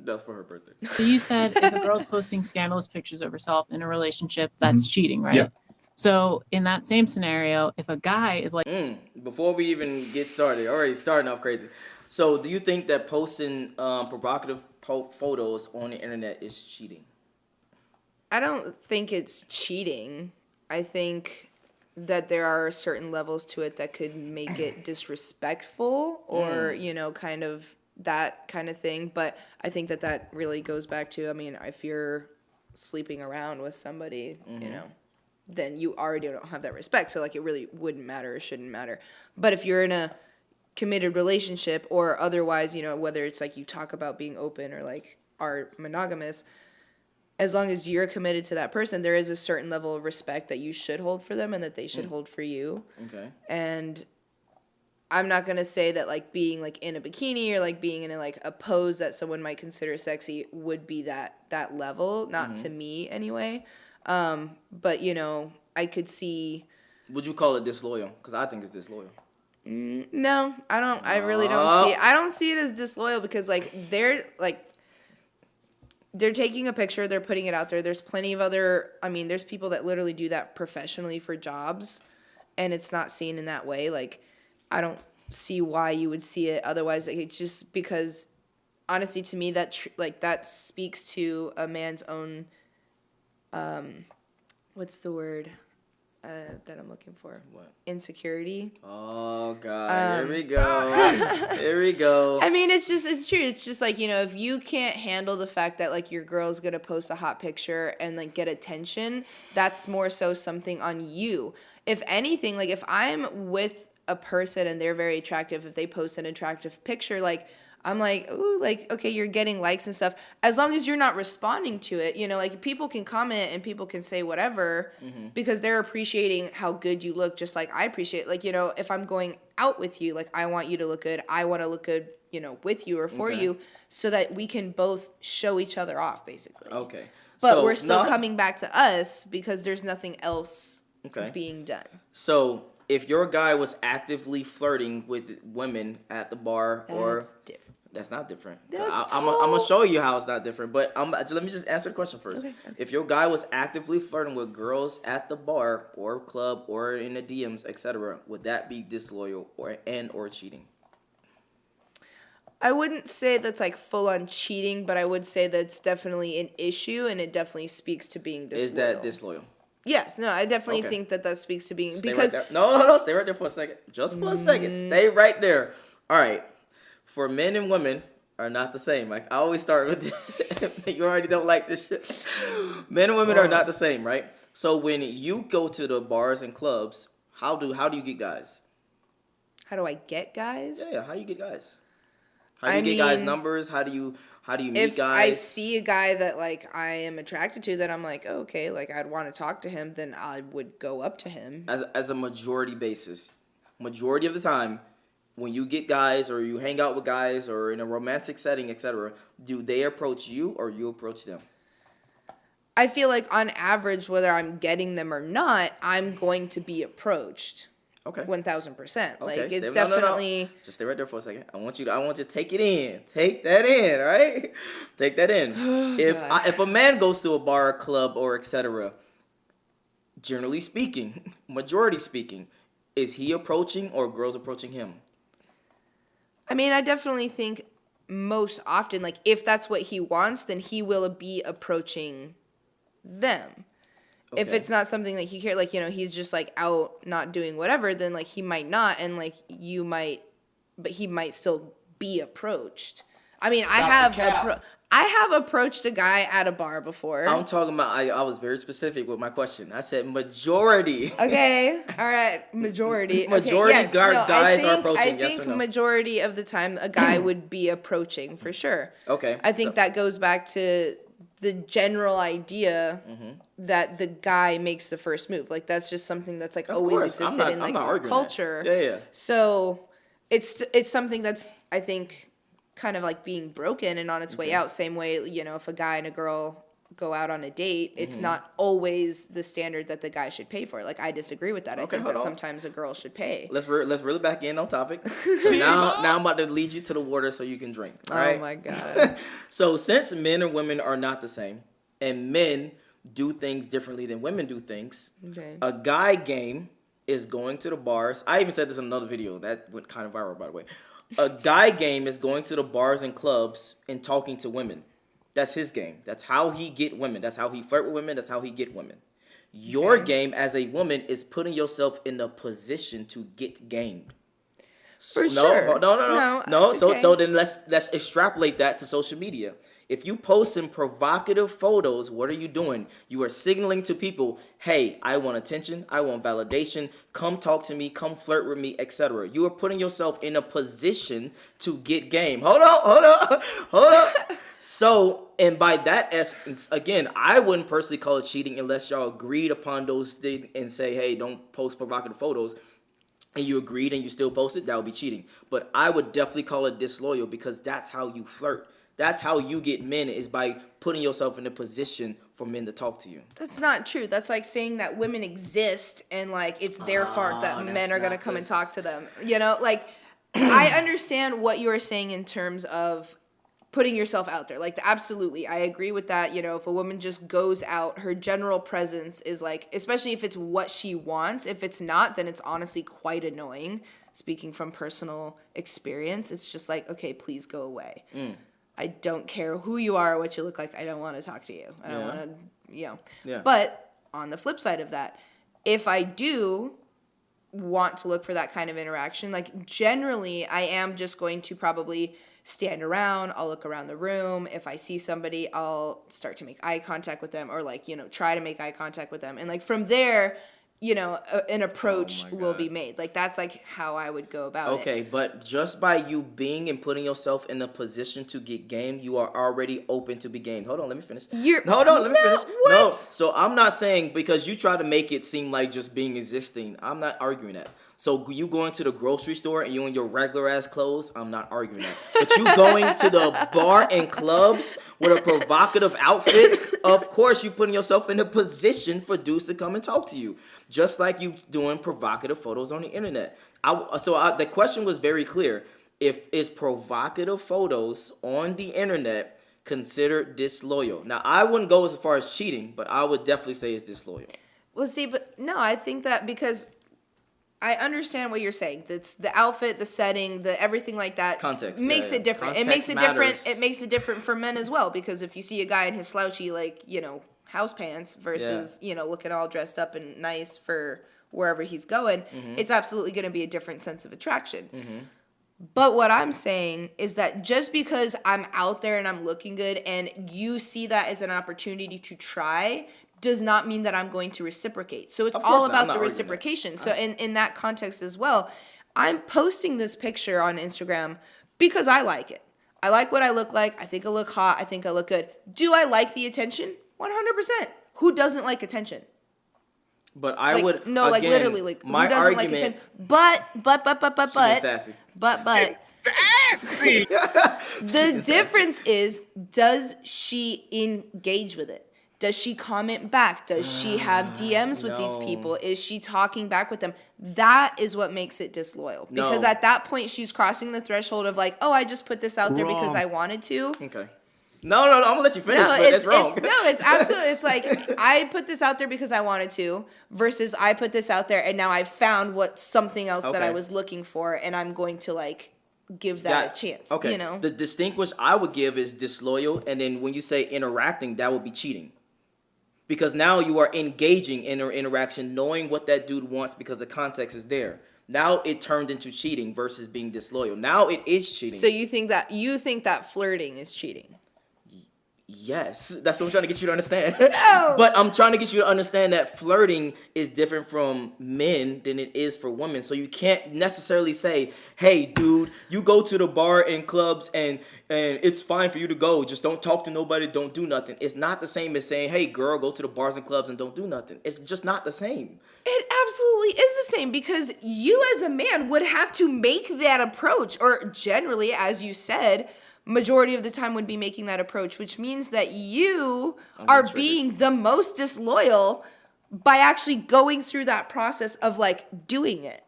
That's for her birthday. So you said if a girl's posting scandalous pictures of herself in a relationship, that's cheating, right? Yeah. So in that same scenario, if a guy is like, Before we even get started, already starting off crazy. So, do you think that posting provocative photos on the internet is cheating? I don't think it's cheating. I think that there are certain levels to it that could make it disrespectful or, kind of that kind of thing. But I think that really goes back to, I mean, if you're sleeping around with somebody, then you already don't have that respect. So, like, it really wouldn't matter or shouldn't matter. But if you're in a committed relationship or otherwise, whether it's like you talk about being open or like are monogamous, as long as you're committed to that person, there is a certain level of respect that you should hold for them and that they should hold for you. Okay. And I'm not going to say that like being like in a bikini or like being in a pose that someone might consider sexy would be that level, not to me anyway. But I could see. Would you call it disloyal? Because I think it's disloyal. No, I don't. I really don't see it. I don't see it as disloyal because they're taking a picture, they're putting it out there. There's plenty of other. I mean, there's people that literally do that professionally for jobs, and it's not seen in that way. Like, I don't see why you would see it otherwise. Like, it's just because, honestly, to me, that speaks to a man's own. What's the word that I'm looking for? What? Insecurity. Oh God! Here we go. Here we go. I mean, it's true. It's just like, if you can't handle the fact that like your girl's gonna post a hot picture and like get attention, that's more so something on you. If anything, like if I'm with a person and they're very attractive, if they post an attractive picture, like I'm like, ooh, like, okay, you're getting likes and stuff. As long as you're not responding to it, like people can comment and people can say whatever because they're appreciating how good you look, just like I appreciate. Like, if I'm going out with you, like I want you to look good. I want to look good, with you or for you so that we can both show each other off, basically. Okay. But we're still coming back to us because there's nothing else being done. So if your guy was actively flirting with women at the bar That's different. That's not different. That's I'm gonna show you how it's not different. But let me just answer the question first. Okay. If your guy was actively flirting with girls at the bar or club or in the DMs, etc., would that be disloyal or cheating? I wouldn't say that's like full on cheating, but I would say that's definitely an issue, and it definitely speaks to being disloyal. Is that disloyal? Yes. No, I definitely think that speaks to being Stay because right there. No, stay right there for a second. Just for a second. Stay right there. All right. For men and women are not the same. Like I always start with this. You already don't like this shit. Men and women are not the same, right? So when you go to the bars and clubs, how do you get guys? How do I get guys? Yeah. How do you get guys? How do you get guys' numbers? How do you meet guys? If I see a guy that like I am attracted to, that I'm like, oh, okay, like I'd want to talk to him, then I would go up to him. As a majority basis, majority of the time, when you get guys or you hang out with guys or in a romantic setting, etc., do they approach you or you approach them? I feel like on average, whether I'm getting them or not, I'm going to be approached. Okay. 1,000%. Like Okay, it's definitely. No. Just stay right there for a second. I want you to take it in. Take that in, right? Take that in. If a man goes to a bar, club, or etc., generally speaking, majority speaking, is he approaching or girls approaching him? I mean, I definitely think most often, like if that's what he wants, then he will be approaching them. Okay. If it's not something that he cares, like, he's just like out not doing whatever, then like he might not, and like you might, but he might still be approached. I mean, I have approached a guy at a bar before. I'm talking about, I was very specific with my question. I said majority. Okay, all right, majority. Guys are approaching, yes or no? I think majority of the time a guy would be approaching for sure. Okay. I think that goes back to the general idea that the guy makes the first move. Like that's just something that's like always existed in like our culture. Yeah. So it's something that's, I think, kind of like being broken and on its way out. Same way, if a guy and a girl go out on a date, it's not always the standard that the guy should pay for. Like, I disagree with that. I think that sometimes a girl should pay. Let's reel it back in on topic. now I'm about to lead you to the water so you can drink. All right? Oh my God. So since men and women are not the same, and men do things differently than women do things, a guy game is going to the bars. I even said this in another video that went kind of viral, by the way. A guy game is going to the bars and clubs and talking to women. That's his game. That's how he get women. That's how he flirt with women. That's how he get women. Your game as a woman is putting yourself in a position to get gamed. For sure. No. So then let's extrapolate that to social media. If you post some provocative photos, what are you doing? You are signaling to people, hey, I want attention, I want validation, come talk to me, come flirt with me, etc. You are putting yourself in a position to get game. Hold on. So, and by that essence, again, I wouldn't personally call it cheating unless y'all agreed upon those things and say, hey, don't post provocative photos, and you agreed and you still post it, that would be cheating. But I would definitely call it disloyal because that's how you flirt. That's how you get men, is by putting yourself in a position for men to talk to you. That's not true. That's like saying that women exist and like it's their fault that men are going to come and talk to them. You know, like I understand what you are saying in terms of putting yourself out there. Like, absolutely, I agree with that. You know, if a woman just goes out, her general presence is like, especially if it's what she wants. If it's not, then it's honestly quite annoying. Speaking from personal experience, it's just like, okay, please go away. I don't care who you are or what you look like. I don't want to talk to you. I don't want to, you know. Yeah. But on the flip side of that, if I do want to look for that kind of interaction, like generally I am just going to probably stand around. I'll look around the room. If I see somebody, I'll start to make eye contact with them or like, you know, try to make eye contact with them. And like from there, you know, an approach will be made. Like, that's like how I would go about it. Okay, but just by you being and putting yourself in a position to get game, you are already open to be gamed. Hold on, let me finish. Finish. What? No, so I'm not saying, because you try to make it seem like just being existing. I'm not arguing that. So you going to the grocery store and you in your regular ass clothes, I'm not arguing that. But you going to the bar and clubs with a provocative outfit, of course you putting yourself in a position for dudes to come and talk to you. Just like you doing provocative photos on the internet. The question was very clear. Is provocative photos on the internet considered disloyal? Now, I wouldn't go as far as cheating, but I would definitely say it's disloyal. Well, see, but no, I think that because I understand what you're saying. That's the outfit, the setting, the everything like that. Context makes it different. Context it makes it matters. Different. It makes it different for men as well, because if you see a guy in his slouchy, like, you know, house pants versus, you know, looking all dressed up and nice for wherever he's going, it's absolutely going to be a different sense of attraction. But what I'm saying is that just because I'm out there and I'm looking good and you see that as an opportunity to try does not mean that I'm going to reciprocate. So it's all about the reciprocation. So in that context as well, I'm posting this picture on Instagram because I like it. I like what I look like. I think I look hot. I think I look good. Do I like the attention? 100%. Who doesn't like attention? But I like, would no, like literally, like my who doesn't argument. like attention? But sassy. Sassy. The difference is, does she engage with it? Does she comment back? Does she have DMs with these people? Is she talking back with them? That is what makes it disloyal. Because at that point, she's crossing the threshold of like, oh, I just put this out there because I wanted to. Okay. No, I'm gonna let you finish, but it's wrong. It's absolutely, it's like, I put this out there because I wanted to, versus I put this out there and now I found what something else that I was looking for, and I'm going to like give that a chance. Okay. You know? The distinguish I would give is disloyal, and then when you say interacting, that would be cheating. Because now you are engaging in an interaction, knowing what that dude wants because the context is there. Now it turned into cheating versus being disloyal. Now it is cheating. So you think that flirting is cheating? Yes, that's what I'm trying to get you to understand. No. But I'm trying to get you to understand that flirting is different from men than it is for women. So you can't necessarily say, hey, dude, you go to the bar and clubs and it's fine for you to go. Just don't talk to nobody. Don't do nothing. It's not the same as saying, hey, girl, go to the bars and clubs and don't do nothing. It's just not the same. It absolutely is the same, because you as a man would have to make that approach, or generally, as you said, majority of the time would be making that approach, which means that you are being the most disloyal by actually going through that process of like doing it.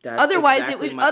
That's otherwise exactly it would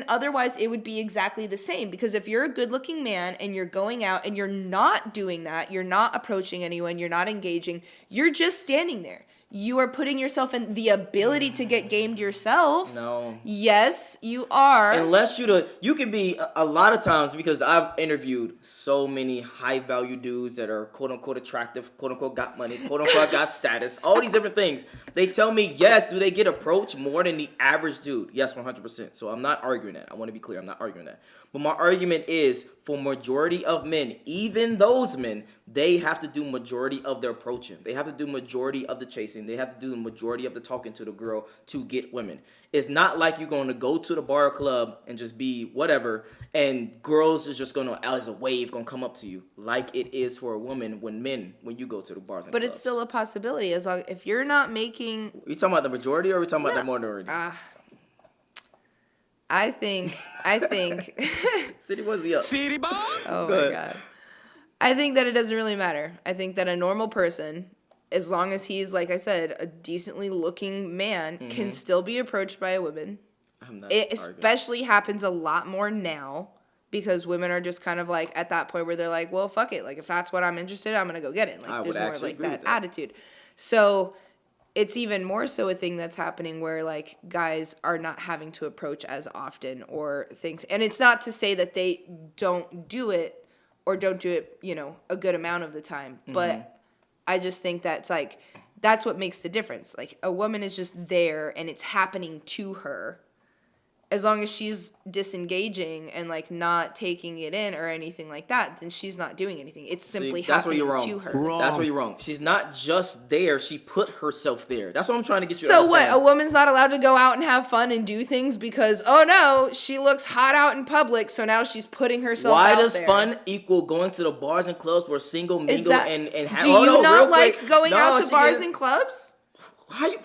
otherwise it would be exactly the same, because if you're a good-looking man and you're going out and you're not doing that, you're not approaching anyone, you're not engaging, you're just standing there. You are putting yourself in the ability to get gamed yourself. No. Yes, you are. Unless you can be a lot of times, because I've interviewed so many high value dudes that are quote unquote attractive, quote unquote got money, quote unquote got status, all these different things. They tell me, yes, do they get approached more than the average dude? Yes, 100%. So I'm not arguing that. I want to be clear. I'm not arguing that. But my argument is, for majority of men, even those men, they have to do majority of their approaching. They have to do majority of the chasing. They have to do the majority of the talking to the girl to get women. It's not like you're going to go to the bar or club and just be whatever, and girls is just going to, as a wave, going to come up to you like it is for a woman when you go to the bars and But clubs. it's still a possibility, as long if you're not making. Are you talking about the majority or are we talking about the minority? I think. City boys be up. City boy. Oh my God. I think that it doesn't really matter. I think that a normal person, as long as he's, like I said, a decently looking man, can still be approached by a woman. It especially happens a lot more now, because women are just kind of like at that point where they're like, well, fuck it. Like, if that's what I'm interested in, I'm going to go get it. Like, there's more like that attitude. So it's even more so a thing that's happening where like guys are not having to approach as often or things. And it's not to say that they don't do it or don't do it, a good amount of the time. But I just think that's like, that's what makes the difference. Like, a woman is just there and it's happening to her. As long as she's disengaging and like not taking it in or anything like that, then she's not doing anything. It's simply happening to her. That's where you're wrong. She's not just there. She put herself there. That's what I'm trying to get you to So understand. what? A woman's not allowed to go out and have fun and do things because, oh no, she looks hot out in public, so now she's putting herself out there. Why does fun equal going to the bars and clubs where single mingle and have? Do you not like going out to bars and clubs? Why you?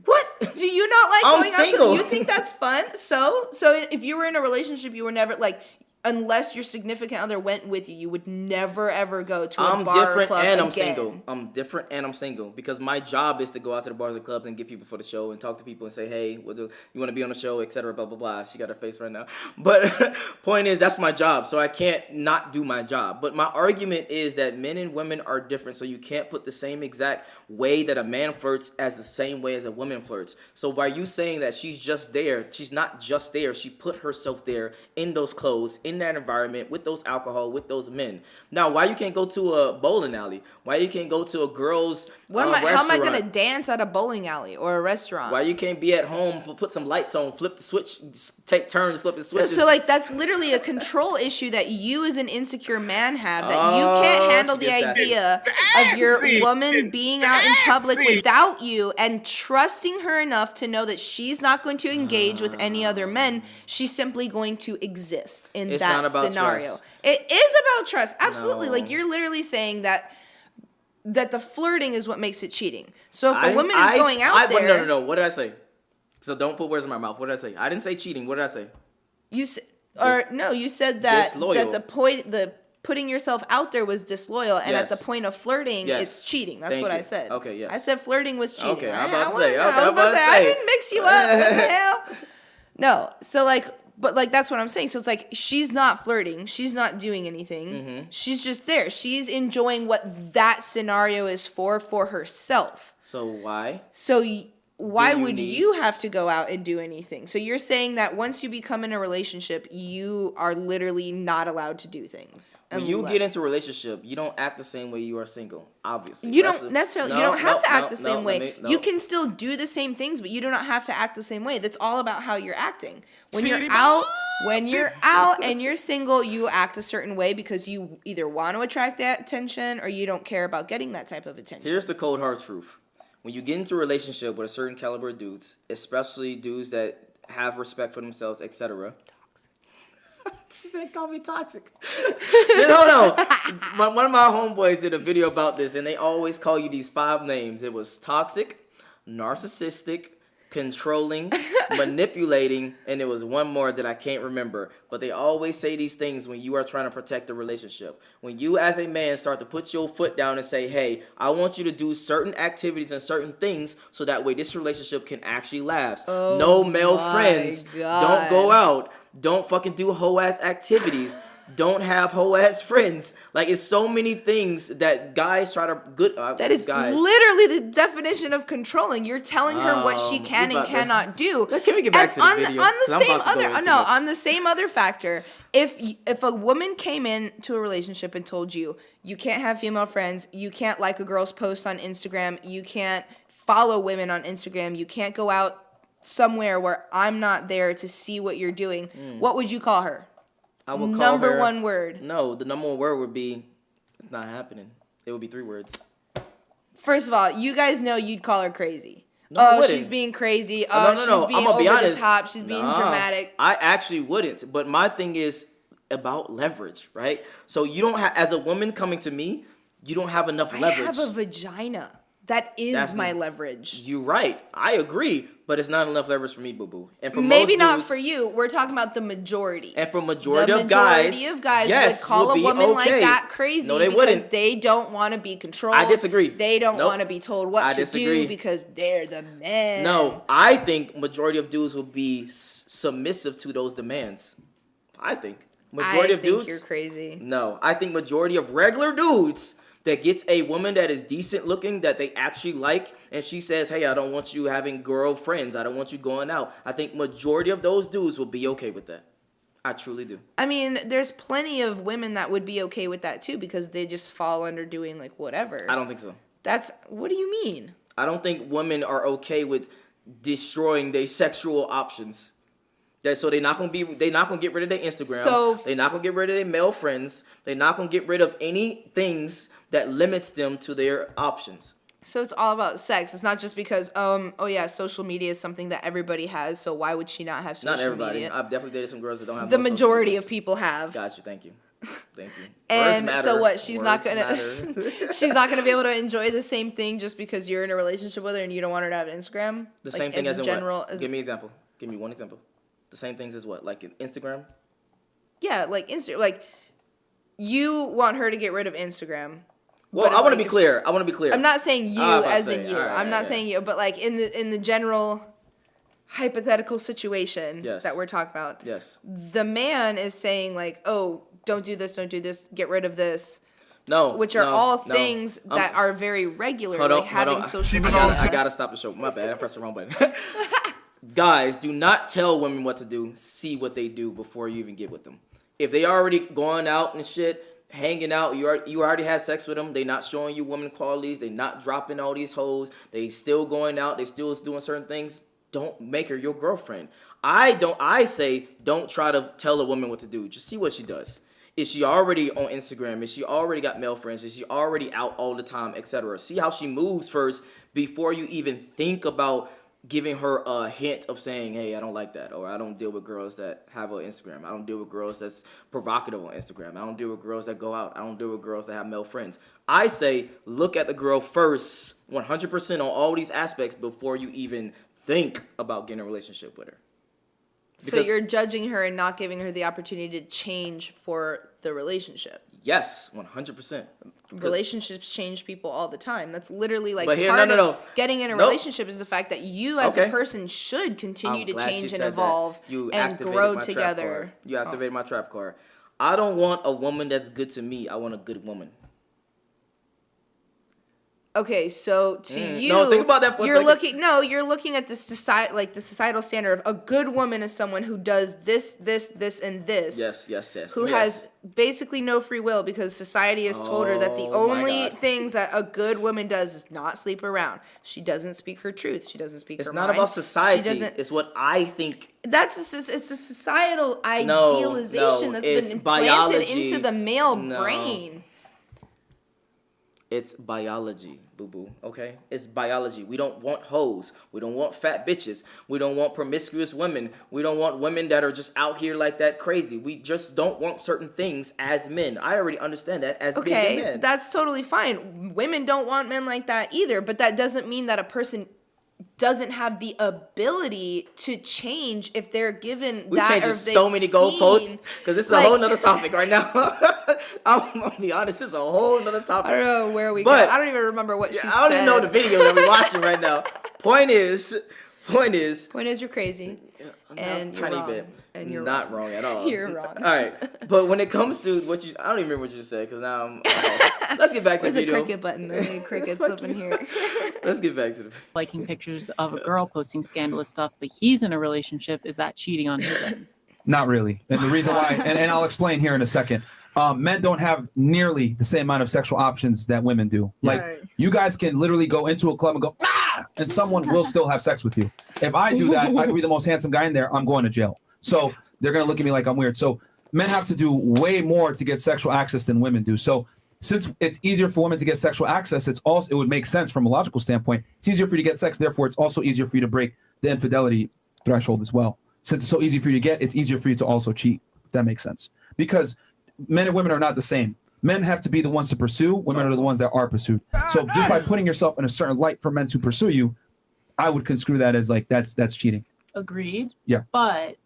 What? Do you not like I'm going single. out to, you think that's fun? So if you were in a relationship, you were never like, unless your significant other went with you, you would never ever go to a bar or club and I'm again. single. I'm different and I'm single because my job is to go out to the bars and clubs and get people for the show and talk to people and say, hey, you want to be on the show, etc. Blah blah blah. She got her face right now. But point is, that's my job, so I can't not do my job. But my argument is that men and women are different, so you can't put the same exact way that a man flirts as the same way as a woman flirts. So by you saying that she's just there, she's not just there. She put herself there in those clothes, in that environment, with those alcohol, with those men. Now, why you can't go to a bowling alley? Why you can't go to a girl's restaurant? How am I going to dance at a bowling alley or a restaurant? Why you can't be at home, put some lights on, flip the switch, take turns, flip the switches? So like, that's literally a control issue that you as an insecure man have, that you can't handle the idea of your woman being out in public without you and trusting her enough to know that she's not going to engage with any other men. She's simply going to exist in that scenario. Trust. It is about trust. Absolutely. No. Like, you're literally saying that the flirting is what makes it cheating. So if a woman is going out there... No. What did I say? So don't put words in my mouth. What did I say? I didn't say cheating. What did I say? You said that the putting yourself out there was disloyal, and at the point of flirting, it's cheating. That's what I said. Okay, yes. I said flirting was cheating. Okay, I didn't mix you up. What the hell? No, so like, but like, that's what I'm saying. So it's like, she's not flirting. She's not doing anything. Mm-hmm. She's just there. She's enjoying what that scenario is for herself. So why? Why would you have to go out and do anything? So you're saying that once you become in a relationship, you are literally not allowed to do things. When you get into a relationship, you don't act the same way you are single, obviously. You don't necessarily, you don't have to act the same way. You can still do the same things, but you do not have to act the same way. That's all about how you're acting. When you're out and you're single, you act a certain way because you either want to attract that attention or you don't care about getting that type of attention. Here's the cold hard truth. When you get into a relationship with a certain caliber of dudes, especially dudes that have respect for themselves, etc. She said, call me toxic. No. One of my homeboys did a video about this, and they always call you these 5 names. It was toxic, narcissistic, controlling, manipulating, and there was one more that I can't remember. But they always say these things when you are trying to protect the relationship. When you as a man start to put your foot down and say, hey, I want you to do certain activities and certain things so that way this relationship can actually last. No male friends. Don't go out. Don't fucking do hoe ass activities. Don't have hoe ass friends. Like, it's so many things that guys try to that is guys. literally the definition of contrling. You're telling her what she can and cannot do. Can we get back to the video? On the same other factor, if a woman came into a relationship and told you can't have female friends, you can't like a girl's post on Instagram, you can't follow women on Instagram, you can't go out somewhere where I'm not there to see what you're doing, what would you call her? I would call number her, one word. No, the number one word would be, it's not happening. It would be 3 words. First of all, you guys know you'd call her crazy. No, she's being crazy. No. She's being over the top. She's being dramatic. I actually wouldn't. But my thing is about leverage, right? So you don't have, as a woman coming to me, you don't have enough leverage. I have a vagina. That's my leverage. You're right. I agree. But it's not enough leverage for me, boo-boo. And for maybe most not dudes, for you. We're talking about the majority. And for majority of guys, would call a woman like that crazy because they don't want to be controlled. I disagree. They don't want to be told what to do because they're the man. No, I think majority of dudes will be submissive to those demands. I think majority of dudes. You're crazy. No, I think majority of regular dudes that gets a woman that is decent looking, that they actually like, and she says, hey, I don't want you having girlfriends. I don't want you going out. I think majority of those dudes will be okay with that. I truly do. I mean, there's plenty of women that would be okay with that too because they just fall under doing like whatever. I don't think so. What do you mean? I don't think women are okay with destroying their sexual options. So they're not gonna get rid of their Instagram. They're not gonna get rid of their male friends. They're not gonna get rid of any things that limits them to their options. So it's all about sex. It's not just because social media is something that everybody has. So why would she not have social media? Not everybody. I've definitely dated some girls that don't have. The majority of people have. Got you. Thank you. Thank you. And so what? She's not gonna she's not gonna be able to enjoy the same thing just because you're in a relationship with her and you don't want her to have Instagram. The same thing as in general. Give me an example. Give me one example. The same things as what? Like Instagram? Yeah, like Like you want her to get rid of Instagram. Well, I want to be clear. I'm not saying you as in you. I'm not saying you, but like in the general hypothetical situation that we're talking about. Yes. The man is saying like, "Oh, don't do this, get rid of this." No. Which are all things that are very regularly having social media. I gotta stop the show. My bad. I pressed the wrong button. Guys, do not tell women what to do. See what they do before you even get with them. If they already going out and shit, hanging out, you already had sex with them, they not showing you woman qualities, they not dropping all these hoes, they still going out, they still doing certain things, don't make her your girlfriend. I say don't try to tell a woman what to do. Just see what she does. Is she already on Instagram? Is she already got male friends? Is she already out all the time, etc.? See how she moves first before you even think about giving her a hint of saying, hey, I don't like that, or I don't deal with girls that have an Instagram. I don't deal with girls that's provocative on Instagram. I don't deal with girls that go out. I don't deal with girls that have male friends. I say look at the girl first, 100% on all these aspects before you even think about getting a relationship with her. So you're judging her and not giving her the opportunity to change for the relationship. Yes, 100%. Relationships change people all the time. That's literally like part of getting in a relationship is the fact that you as a person should continue to change and evolve and grow together. You activated my trap card. I don't want a woman that's good to me. I want a good woman. Okay, so to you, no, think about that for a second. You're looking at the societal standard of a good woman is someone who does this, and this. Yes. Who has basically no free will because society has told her that the only things that a good woman does is not sleep around. She doesn't speak her truth. She doesn't speak her mind. It's not about society. It's what I think. It's a societal idealization that's been implanted into the male brain. It's biology, boo-boo, okay? It's biology. We don't want hoes. We don't want fat bitches. We don't want promiscuous women. We don't want women that are just out here like that crazy. We just don't want certain things as men. I already understand that as being a man. That's totally fine. Women don't want men like that either, but that doesn't mean that a person doesn't have the ability to change if they're given We that, changing or if they've so many goalposts seen, because this is a like- whole nother topic right now. I'm gonna be honest, this is a whole nother topic. I don't know where we But- go. I don't even remember what she said. I don't even know the video that we're watching right now. Point is, Point is, you're crazy. And tiny you're wrong. bit. And you're not wrong at all. You're wrong. All right, but when it comes to what you, I don't even remember what you said because now I'm. Let's get back to Where's the the video. cricket button? I need crickets up in here. Let's get back to the. Liking pictures of a girl posting scandalous stuff, but he's in a relationship. Is that cheating on his end? Not really. And the reason why, and I'll explain here in a second. Men don't have nearly the same amount of sexual options that women do. Like, Right. you guys can literally go into a club and go, ah, and someone will still have sex with you. If I do that, I could be the most handsome guy in there. I'm going to jail. So they're going to look at me like I'm weird. So men have to do way more to get sexual access than women do. So since it's easier for women to get sexual access, it would make sense from a logical standpoint. It's easier for you to get sex. Therefore, it's also easier for you to break the infidelity threshold as well. Since it's so easy for you to get, it's easier for you to also cheat. If that makes sense. Because men and women are not the same. Men have to be the ones to pursue. Women are the ones that are pursued. So just by putting yourself in a certain light for men to pursue you, I would construe that as like that's cheating. Agreed. Yeah. But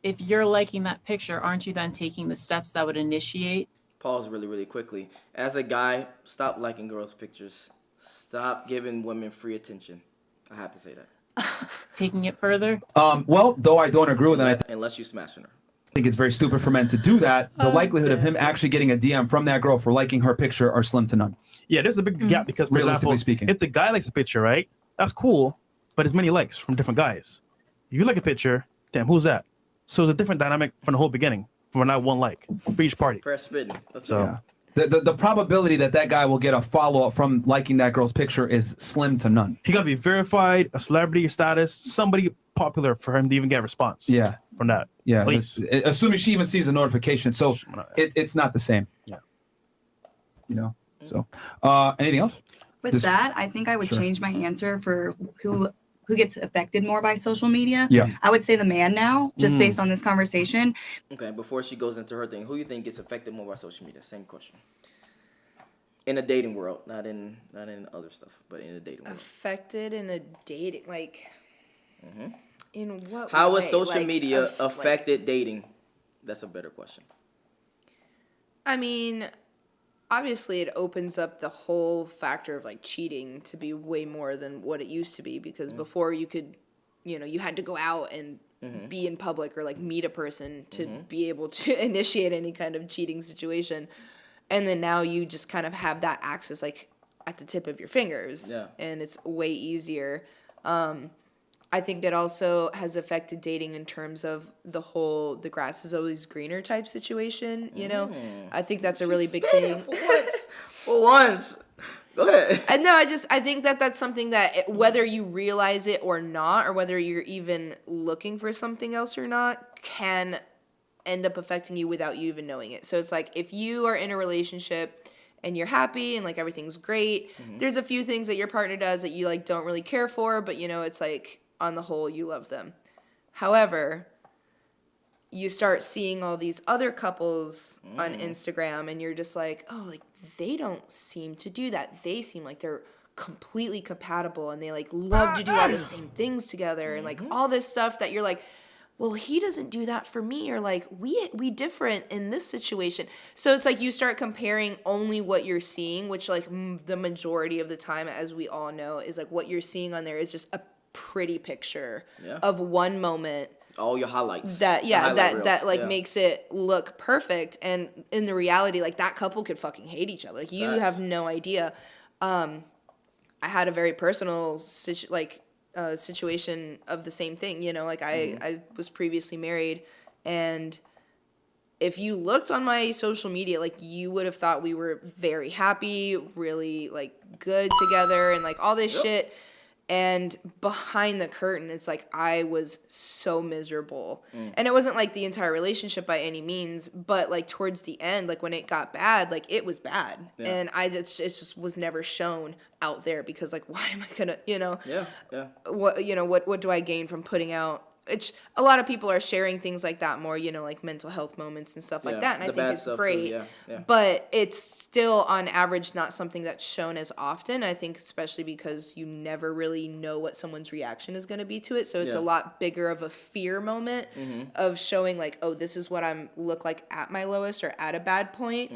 if you're liking that picture, aren't you then taking the steps that would initiate? Pause really quickly. As a guy, stop liking girls' pictures. Stop giving women free attention. I have to say that. Taking it further? Well, though I don't agree with that, I Unless you're smashing her. think it's very stupid for men to do that. The likelihood of him actually getting a DM from that girl for liking her picture are slim to none. Yeah, there's a big gap because, for Realistically example, speaking. if the guy likes a picture, right, that's cool, but there's many likes from different guys. If you like a picture, damn, who's that? So it's a different dynamic from the whole beginning, from not one like for each party. Press spitting. That's So all. Yeah. The probability that guy will get a follow-up from liking that girl's picture is slim to none. he got to be verified, a celebrity status, somebody popular for him to even get a response. Yeah. From that. Yeah. At least. Assuming she even sees a notification. So it's not the same. Yeah. You know? So anything else? With Just- that, I think I would Sure. change my answer for who gets affected more by social media. Yeah. I would say the man now, just based on this conversation. Okay, before she goes into her thing, who you think gets affected more by social media? Same question. In a dating world, not in other stuff, but in a dating world. Affected in a dating, like, in what How way? has social Like, media like, affected dating? That's a better question. I mean, obviously it opens up the whole factor of like cheating to be way more than what it used to be, because before you could, you had to go out and be in public or like meet a person to be able to initiate any kind of cheating situation. And then now you just kind of have that access like at the tip of your fingers. Yeah. And it's way easier. I think it also has affected dating in terms of the grass is always greener type situation, I think that's a really big thing. For once. Go ahead. And no, I think that that's something that whether you realize it or not, or whether you're even looking for something else or not, can end up affecting you without you even knowing it. So it's like if you are in a relationship and you're happy and like everything's great, there's a few things that your partner does that you like don't really care for, but it's like on the whole you love them. However, you start seeing all these other couples on Instagram and you're just like, oh, like they don't seem to do that. They seem like they're completely compatible and they like love to do all the same things together and like all this stuff that you're like, well, he doesn't do that for me, or like we different in this situation. So it's like you start comparing only what you're seeing, which like the majority of the time, as we all know, is like what you're seeing on there is just a pretty picture of one moment. All your highlights. That reels. makes it look perfect, and in the reality, like that couple could fucking hate each other. Like you have no idea. I had a very personal situation of the same thing. Like I was previously married, and if you looked on my social media, like you would have thought we were very happy, really like good together, and like all this shit. And behind the curtain, it's like I was so miserable. And it wasn't like the entire relationship by any means, but like towards the end, like when it got bad, like it was bad. Yeah. And it just was never shown out there because like, why am I gonna, Yeah. what do I gain from putting out it's a lot of people are sharing things like that more, you know, like mental health moments and stuff like that. And I think it's great, but it's still on average not something that's shown as often. I think especially because you never really know what someone's reaction is going to be to it. So it's a lot bigger of a fear moment of showing like, oh, this is what I'm look like at my lowest or at a bad point.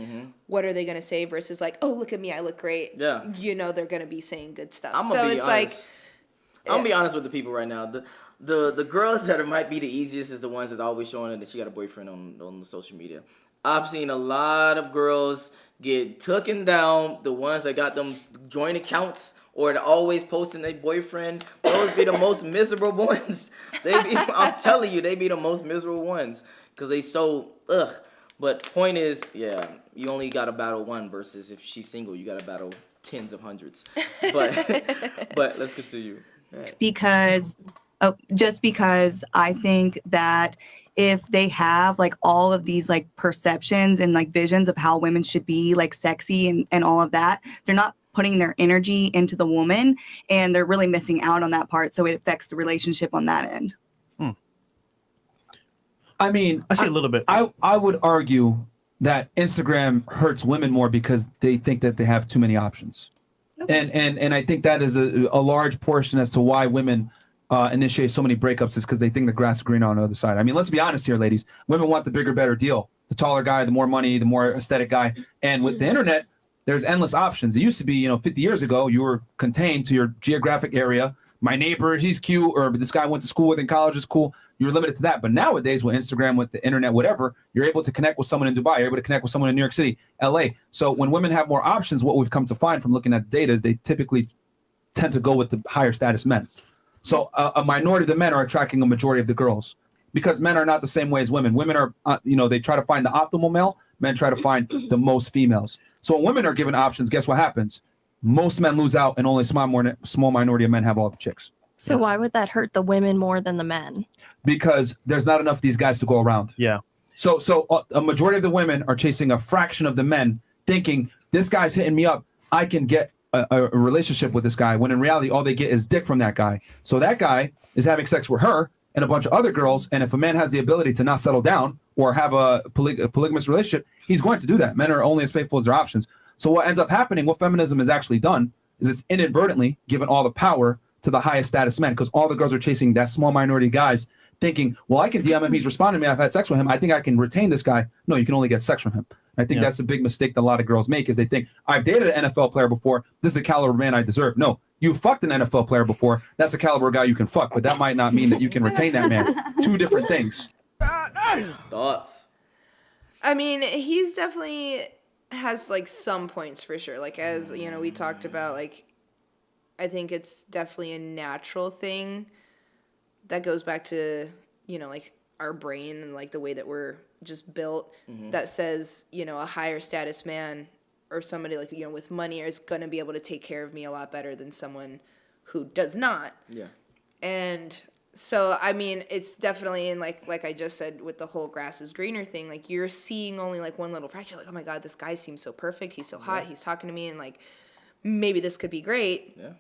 What are they going to say versus like, oh, look at me, I look great. Yeah. You know, they're going to be saying good stuff. So it's honest. I'm gonna be honest with the people right now. The girls that might be the easiest is the ones that are always showing that she got a boyfriend on the social media. I've seen a lot of girls get taken down. The ones that got them joint accounts or they're always posting their boyfriend. Those be the most miserable ones. I'm telling you, they be the most miserable ones because they so ugh. But point is, yeah, you only got to battle one versus if she's single, you got to battle tens of hundreds. But let's continue. Right. Because I think that if they have like all of these like perceptions and like visions of how women should be like sexy and all of that, they're not putting their energy into the woman and they're really missing out on that part. So it affects the relationship on that end. I mean, I see a little bit. I would argue that Instagram hurts women more because they think that they have too many options. Okay. And I think that is a large portion as to why women initiate so many breakups is because they think the grass is greener on the other side. I mean, let's be honest here, ladies. Women want the bigger, better deal. The taller guy, the more money, the more aesthetic guy. And with the internet, there's endless options. It used to be, 50 years ago, you were contained to your geographic area. My neighbor, he's cute, or this guy I went to school with in college is cool. You're limited to that. But nowadays with Instagram, with the internet, whatever, you're able to connect with someone in Dubai. You're able to connect with someone in New York City, LA. So when women have more options, what we've come to find from looking at the data is they typically tend to go with the higher status men. So a minority of the men are attracting a majority of the girls because men are not the same way as women. Women are, they try to find the optimal male. Men try to find the most females. So when women are given options, guess what happens? Most men lose out and only a small minority of men have all the chicks. So why would that hurt the women more than the men? Because there's not enough of these guys to go around. Yeah. So a majority of the women are chasing a fraction of the men, thinking this guy's hitting me up. I can get a relationship with this guy. When in reality, all they get is dick from that guy. So that guy is having sex with her and a bunch of other girls. And if a man has the ability to not settle down or have a polygamous relationship, he's going to do that. Men are only as faithful as their options. So what ends up happening, what feminism has actually done, is it's inadvertently given all the power to the highest status men because all the girls are chasing that small minority guys thinking, well, I can DM him. He's responding to me. I've had sex with him. I think I can retain this guy. No, you can only get sex from him. I think that's a big mistake that a lot of girls make is they think, I've dated an NFL player before. This is a caliber man I deserve. No, you fucked an NFL player before. That's a caliber guy you can fuck, but that might not mean that you can retain that man. Two different things. Thoughts? I mean, he's definitely has like some points for sure. Like as, we talked about, like, I think it's definitely a natural thing that goes back to, like our brain and like the way that we're just built that says, a higher status man or somebody like, with money is going to be able to take care of me a lot better than someone who does not. Yeah. And so, I mean, it's definitely in like I just said with the whole grass is greener thing, like you're seeing only like one little fraction. Like, oh my God, this guy seems so perfect. He's so hot. He's talking to me and like, maybe this could be great. Yeah.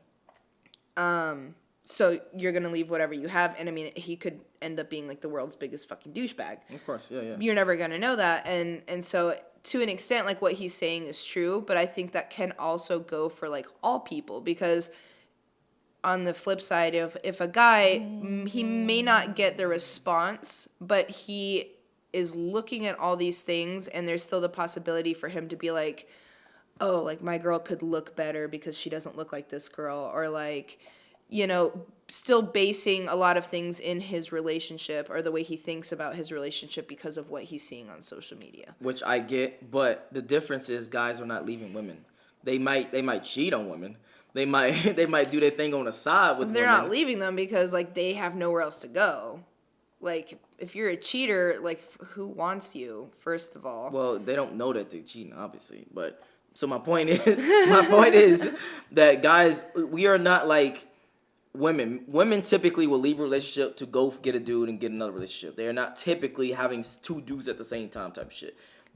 So you're going to leave whatever you have. And I mean, he could end up being like the world's biggest fucking douchebag. Of course. Yeah. You're never going to know that. And so to an extent, like what he's saying is true, but I think that can also go for like all people because on the flip side, if a guy, he may not get the response, but he is looking at all these things and there's still the possibility for him to be like, oh, like my girl could look better because she doesn't look like this girl, or like, still basing a lot of things in his relationship or the way he thinks about his relationship because of what he's seeing on social media. Which I get, but the difference is guys are not leaving women. They might cheat on women. They might do their thing on the side with women. They're not leaving them because like they have nowhere else to go. Like if you're a cheater, like who wants you, first of all? Well, they don't know that they're cheating, obviously, but so my point is that guys, we are not like women. Women typically will leave a relationship to go get a dude and get another relationship. They are not typically having two dudes at the same time type of shit.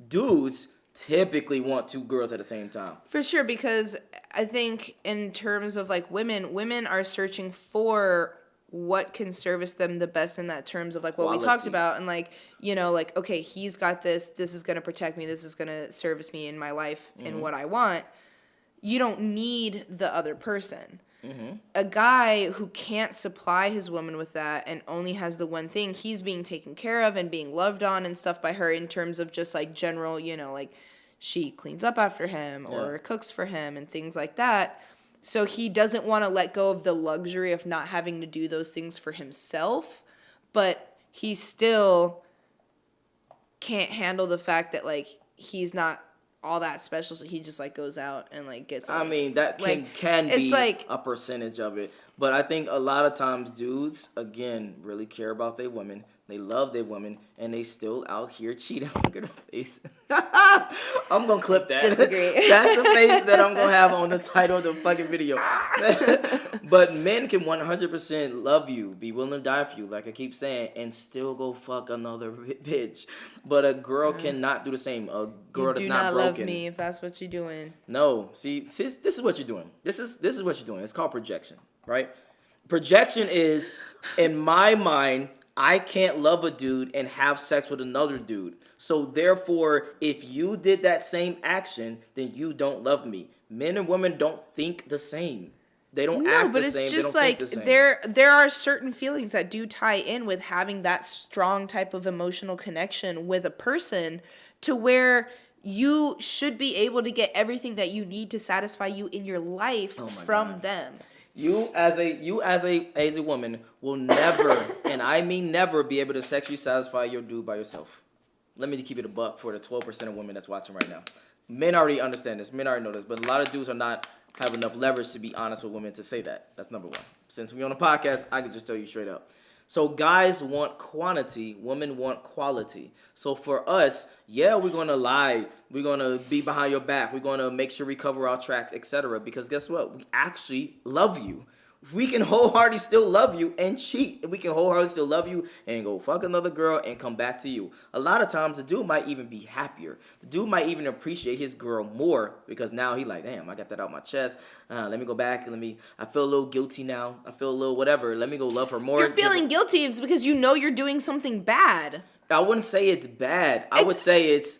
Dudes typically want two girls at the same time. For sure, because I think in terms of like women are searching for what can service them the best in that terms of like what we Quality. talked about, and like, you know, like, okay, he's got this is going to protect me, this is going to service me in my life and what I want. You don't need the other person. A guy who can't supply his woman with that and only has the one thing, he's being taken care of and being loved on and stuff by her in terms of just like general, you know, like she cleans up after him or cooks for him and things like that. So he doesn't want to let go of the luxury of not having to do those things for himself, but he still can't handle the fact that like he's not all that special, so he just like goes out and like gets. I mean, that can it's be like a percentage of it, but I think a lot of times dudes again really care about their women. They love their women, and they still out here cheating. Look at her face. I'm gonna clip that. Disagree. That's the face that I'm gonna have on the title of the fucking video. But men can 100% love you, be willing to die for you, like I keep saying, and still go fuck another bitch. But a girl cannot do the same. A girl you that's do not not broken. love me if that's what you're doing. No, see, this is what you're doing. This is what you're doing. It's called projection, right? Projection is, in my mind, I can't love a dude and have sex with another dude. So therefore, if you did that same action, then you don't love me. Men and women don't think the same. They don't act but the it's same. just they don't like think the same. there are certain feelings that do tie in with having that strong type of emotional connection with a person, to where you should be able to get everything that you need to satisfy you in your life from them. You as a woman will never, and I mean never, be able to sexually satisfy your dude by yourself. Let me keep it a buck for the 12% of women that's watching right now. Men already understand this. Men already know this. But a lot of dudes are not have enough leverage to be honest with women to say that. That's number one. Since we're on a podcast, I can just tell you straight up. So guys want quantity, women want quality. So for us, yeah, we're going to lie. We're going to be behind your back. We're going to make sure we cover our tracks, etc. Because guess what? We actually love you. We can wholeheartedly still love you and cheat. We can wholeheartedly still love you and go fuck another girl and come back to you. A lot of times, the dude might even be happier. The dude might even appreciate his girl more because now he like, damn, I got that out my chest. Let me go back and I feel a little guilty now. I feel a little whatever. Let me go love her more. If you're feeling guilty, it's because you know you're doing something bad. I wouldn't say it's bad. I would say it's...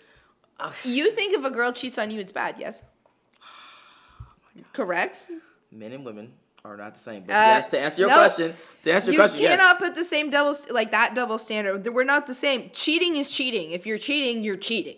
You think if a girl cheats on you, it's bad, yes? Correct? Men and women are not the same. But yes, to answer your question, yes. You cannot put the same double standard. We're not the same. Cheating is cheating. If you're cheating, you're cheating.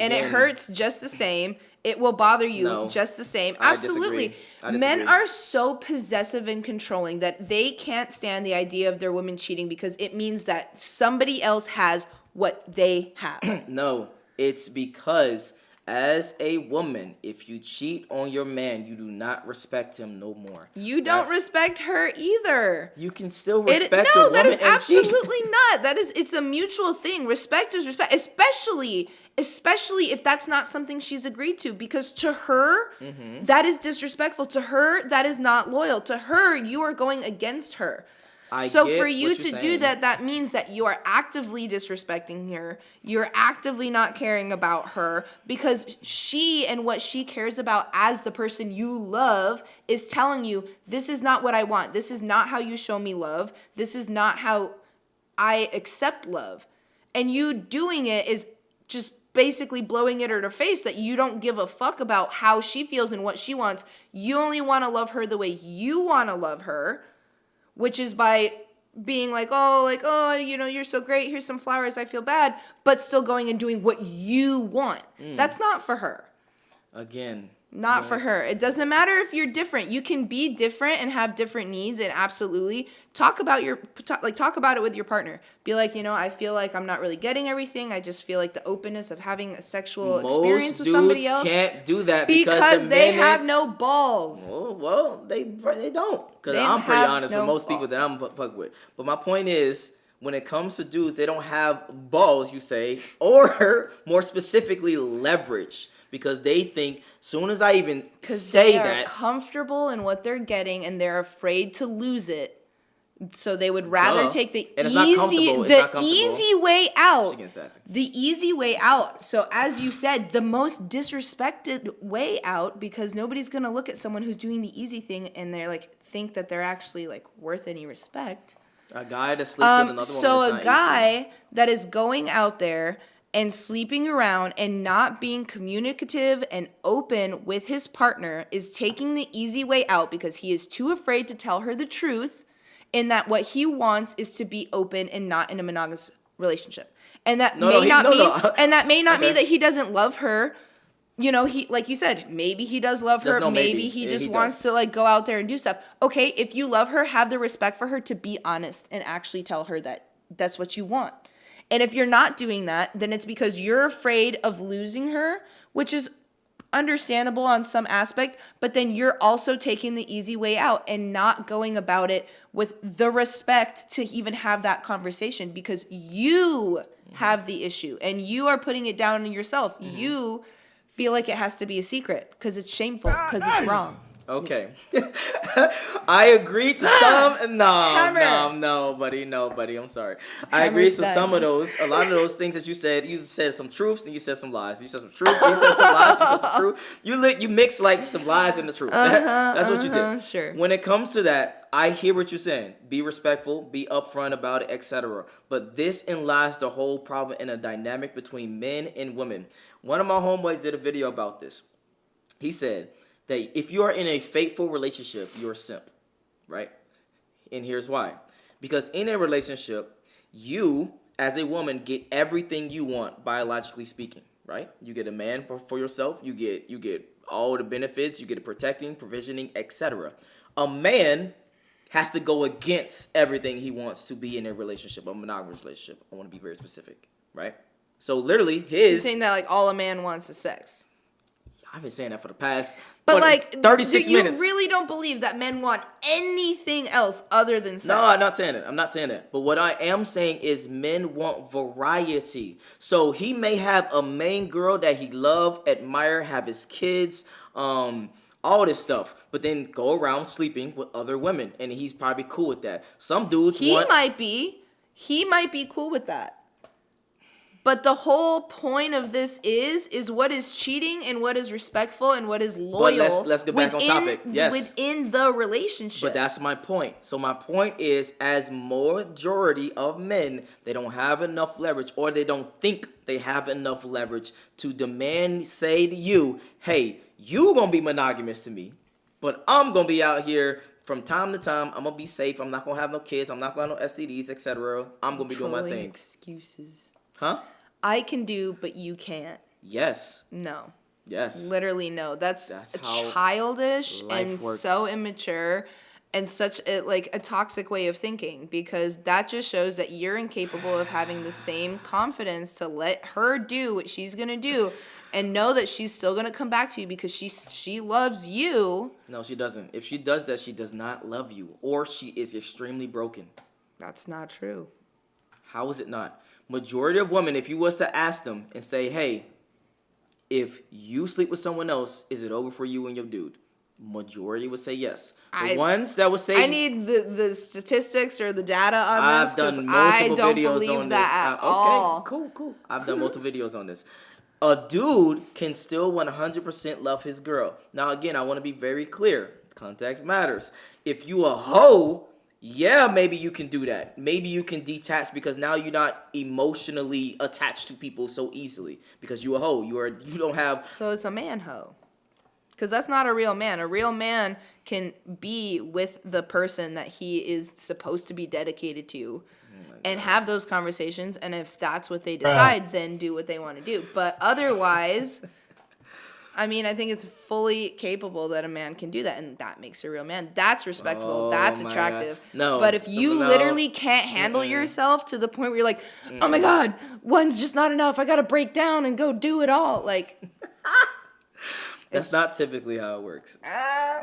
And it hurts just the same. It will bother you just the same. Absolutely. I disagree. Men are so possessive and controlling that they can't stand the idea of their women cheating because it means that somebody else has what they have. No, it's because as a woman, if you cheat on your man, you do not respect him no more. You don't respect her either. You can still respect your woman that is and absolutely cheat. not. It's a mutual thing. Respect is respect, especially if that's not something she's agreed to, because to her, that is disrespectful. To her, that is not loyal. To her, you are going against her. So for you to do that, that means that you are actively disrespecting her. You're actively not caring about her because she and what she cares about as the person you love is telling you, this is not what I want. This is not how you show me love. This is not how I accept love. And you doing it is just basically blowing it in her face that you don't give a fuck about how she feels and what she wants. You only want to love her the way you want to love her, which is by being like, you know, you're so great. Here's some flowers. I feel bad. But still going and doing what you want. That's not for her. Again. Not for her. It doesn't matter if you're different. You can be different and have different needs, and absolutely talk about it with your partner. Be like, you know, I feel like I'm not really getting everything. I just feel like the openness of having a sexual experience with somebody else. Most dudes can't do that because they have no balls. Well, they don't. Because I'm pretty honest with most people that I'm fuck with. But my point is, when it comes to dudes, they don't have balls, you say, or more specifically, leverage. Because they think, soon as I even say that, they're comfortable in what they're getting and they're afraid to lose it. So they would rather take the And it's not comfortable. It's not comfortable. easy way out. She getting sassy. The easy way out. So as you said, the most disrespected way out, because nobody's gonna look at someone who's doing the easy thing and they're like think that they're actually like worth any respect. A guy that sleeps with another woman. So is a not guy that is going out there and sleeping around and not being communicative and open with his partner is taking the easy way out because he is too afraid to tell her the truth, in that what he wants is to be open and not in a monogamous relationship. And that may not mean that he doesn't love her. You know, he, like you said, maybe he does love her. Maybe he just wants to like go out there and do stuff. Okay, if you love her, have the respect for her to be honest and actually tell her that that's what you want. And if you're not doing that, then it's because you're afraid of losing her, which is understandable on some aspect, but then you're also taking the easy way out and not going about it with the respect to even have that conversation, because you have the issue and you are putting it down on yourself. You feel like it has to be a secret because it's shameful, because it's wrong. Okay. I agree to some. No, buddy. I'm sorry. I agree to some of those. A lot of those things that you said. You said some truths and you said some lies. You said some truth. You said some lies. You said some truth. You mix like some lies and the truth. That's what you did. Sure. When it comes to that, I hear what you're saying. Be respectful. Be upfront about it, etc. But this lies the whole problem in a dynamic between men and women. One of my homeboys did a video about this. He said that if you are in a faithful relationship, you're a simp, right? And here's why. Because in a relationship, you, as a woman, get everything you want, biologically speaking, right? You get a man for yourself. You get all the benefits. You get the protecting, provisioning, etc. A man has to go against everything he wants to be in a relationship, a monogamous relationship. I want to be very specific, right? So literally, You're saying that like all a man wants is sex. I've been saying that for the past 36 minutes. You really don't believe that men want anything else other than sex? No, I'm not saying that. But what I am saying is men want variety. So he may have a main girl that he love, admire, have his kids, all this stuff, but then go around sleeping with other women, and he's probably cool with that. Some dudes He might be cool with that. But the whole point of this is what is cheating and what is respectful and what is loyal. But let's get back on topic. Yes. Within the relationship. But that's my point. So my point is, as majority of men, they don't have enough leverage, or they don't think they have enough leverage to demand, say to you, hey, you gonna be monogamous to me, but I'm gonna be out here from time to time. I'm gonna be safe. I'm not gonna have no kids. I'm not gonna have no STDs, etc. I'm gonna be doing my thing. Excuses. Huh? I can do, but you can't. Yes. No. Yes. Literally no. That's how childish and works. so immature and such a toxic way of thinking, because that just shows that you're incapable of having the same confidence to let her do what she's gonna do and know that she's still gonna come back to you because she loves you. No, she doesn't. If she does that, she does not love you, or she is extremely broken. That's not true. How is it not? Majority of women, if you was to ask them and say, hey, if you sleep with someone else, is it over for you and your dude? Majority would say yes. The ones that would say... I need the statistics or the data on this, because I don't believe that at all. Okay, cool. I've done multiple videos on this. A dude can still 100% love his girl. Now, again, I want to be very clear. Context matters. If you a hoe... yeah, maybe you can do that. Maybe you can detach because now you're not emotionally attached to people so easily because you a hoe. You don't have. So it's a man hoe. Because that's not a real man. A real man can be with the person that he is supposed to be dedicated to and have those conversations. And if that's what they decide, then do what they want to do. But otherwise... I mean, I think it's fully capable that a man can do that, and that makes a real man. That's respectable. That's attractive. No. But if you literally can't handle yourself to the point where you're like, oh my God, one's just not enough. I got to break down and go do it all. Like, That's It's- not typically how it works.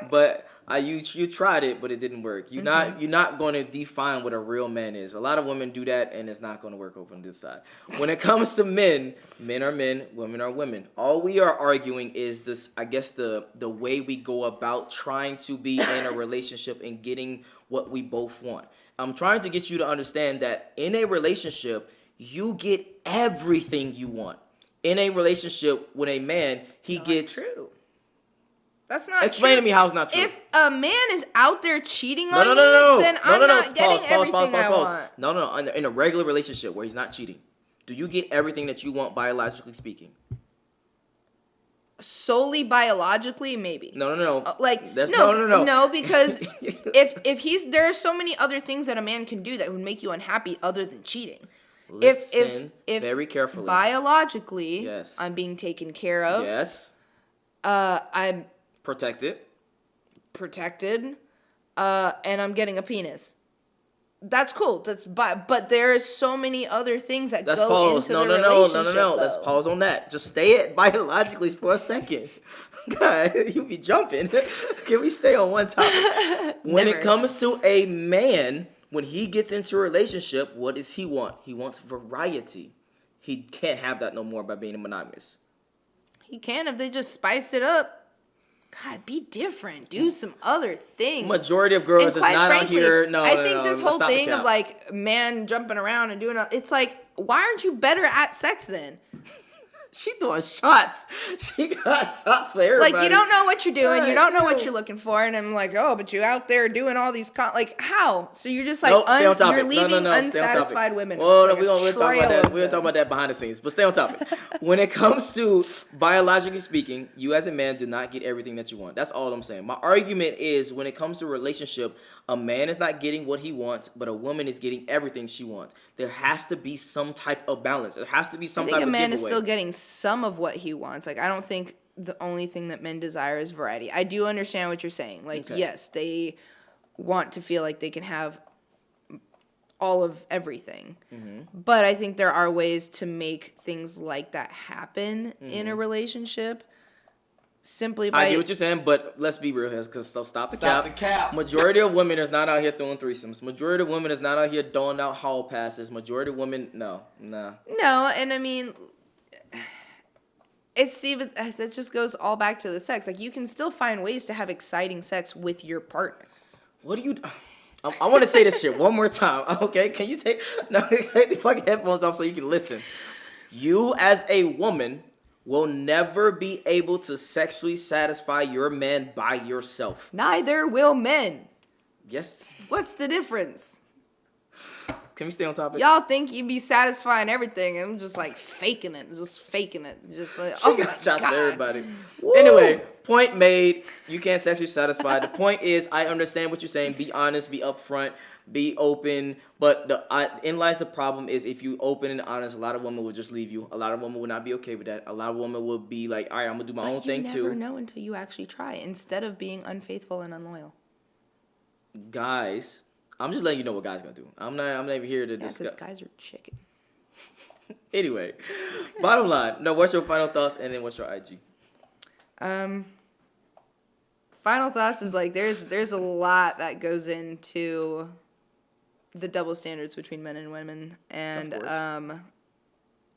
But you tried it, but it didn't work. You're not going to define what a real man is. A lot of women do that, and it's not going to work over on this side. When it comes to men, men are men, women are women. All we are arguing is this. I guess the way we go about trying to be in a relationship and getting what we both want. I'm trying to get you to understand that in a relationship, you get everything you want. In a relationship with a man, he gets. True. That's not Explain true. to me how it's not true. If a man is out there cheating on me, then I'm no. not getting everything I Pause. want. No. In a regular relationship where he's not cheating, do you get everything that you want biologically speaking? Solely biologically, maybe. No. No, because if there are so many other things that a man can do that would make you unhappy other than cheating. Listen if very carefully. Biologically, Yes. I'm being taken care of. Yes. I'm Protected. protected, and I'm getting a penis. That's cool. But there are so many other things that Let's go pause. into the relationship. No. Let's though. pause on that. Just stay it biologically for a second. God, you be jumping. Can we stay on one topic? When it Never. comes to a man, when he gets into a relationship, what does he want? He wants variety. He can't have that no more by being monogamous. He can if they just spice it up. God, be different. Do some other things. Majority of girls And is quite not frankly, out here. No, I no, think no, this let's whole stop the thing of cap. like man jumping around and doing it's like, why aren't you better at sex then? She doing shots. She got shots for everybody. Like you don't know what you're doing, you Right, don't know no. what you're looking for, and I'm like, oh, but you out there doing all these like how? So you're just like Nope, stay on topic. you're leaving No, stay on topic. unsatisfied women. Well, like we'll a talk about trail that. of We'll talk them. about that behind the scenes. But stay on topic. When it comes to biologically speaking, you as a man do not get everything that you want. That's all I'm saying. My argument is when it comes to a relationship, a man is not getting what he wants, but a woman is getting everything she wants. There has to be some type of balance. There has to be some I type think of a man giveaway. is still getting some of what he wants. Like I don't think the only thing that men desire is variety. I do understand what you're saying. Like Okay. yes, they want to feel like they can have all of everything. Mm-hmm. But I think there are ways to make things like that happen in a relationship simply by I get what you're saying, but let's be real here, because stop the cap. Majority of women is not out here throwing threesomes. Majority of women is not out here doling out hall passes. Majority of women, nah. No, and I mean, that just goes all back to the sex. Like you can still find ways to have exciting sex with your partner. What do you? I want to say this shit one more time. Okay, can you take the fucking headphones off so you can listen? You as a woman will never be able to sexually satisfy your man by yourself. Neither will men. Yes. What's the difference? Can we stay on topic? Y'all think you be satisfying everything. I'm just like faking it. Just like, She oh my got shots God. for everybody. Woo. Anyway, point made. You can't sexually satisfy. The point is, I understand what you're saying. Be honest. Be upfront. Be open. But in lies the problem is if you open and honest, a lot of women will just leave you. A lot of women will not be okay with that. A lot of women will be like, all right, I'm gonna do my own thing too. You never know until you actually try. Instead of being unfaithful and unloyal. Guys, I'm just letting you know what guys gonna do. I'm not even here to Yeah, discuss. because guys are chicken. Anyway, bottom line. No, what's your final thoughts, and then what's your IG? Final thoughts is like there's a lot that goes into the double standards between men and women, and Of course.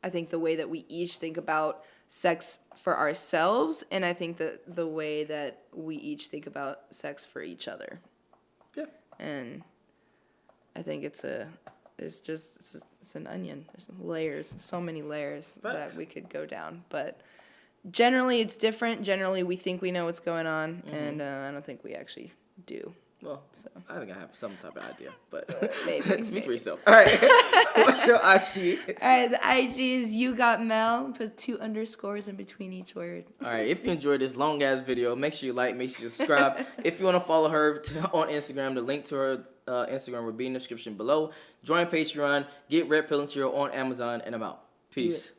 I think the way that we each think about sex for ourselves, and I think that the way that we each think about sex for each other. Yeah. And I think it's an onion. There's layers, so many layers Facts. that we could go down. But generally, it's different. Generally, we think we know what's going on, and I don't think we actually do. Well, So. I think I have some type of idea, but Maybe, speak for maybe. yourself. All right, what's your IG? All right, the IG is you got Mel. Put 2 underscores in between each word. All right, if you enjoyed this long ass video, make sure you like, make sure you subscribe. If you want to follow her on Instagram, the link to her Instagram will be in the description below. Join Patreon, get Red Pill and Chill on Amazon, and I'm out. Peace.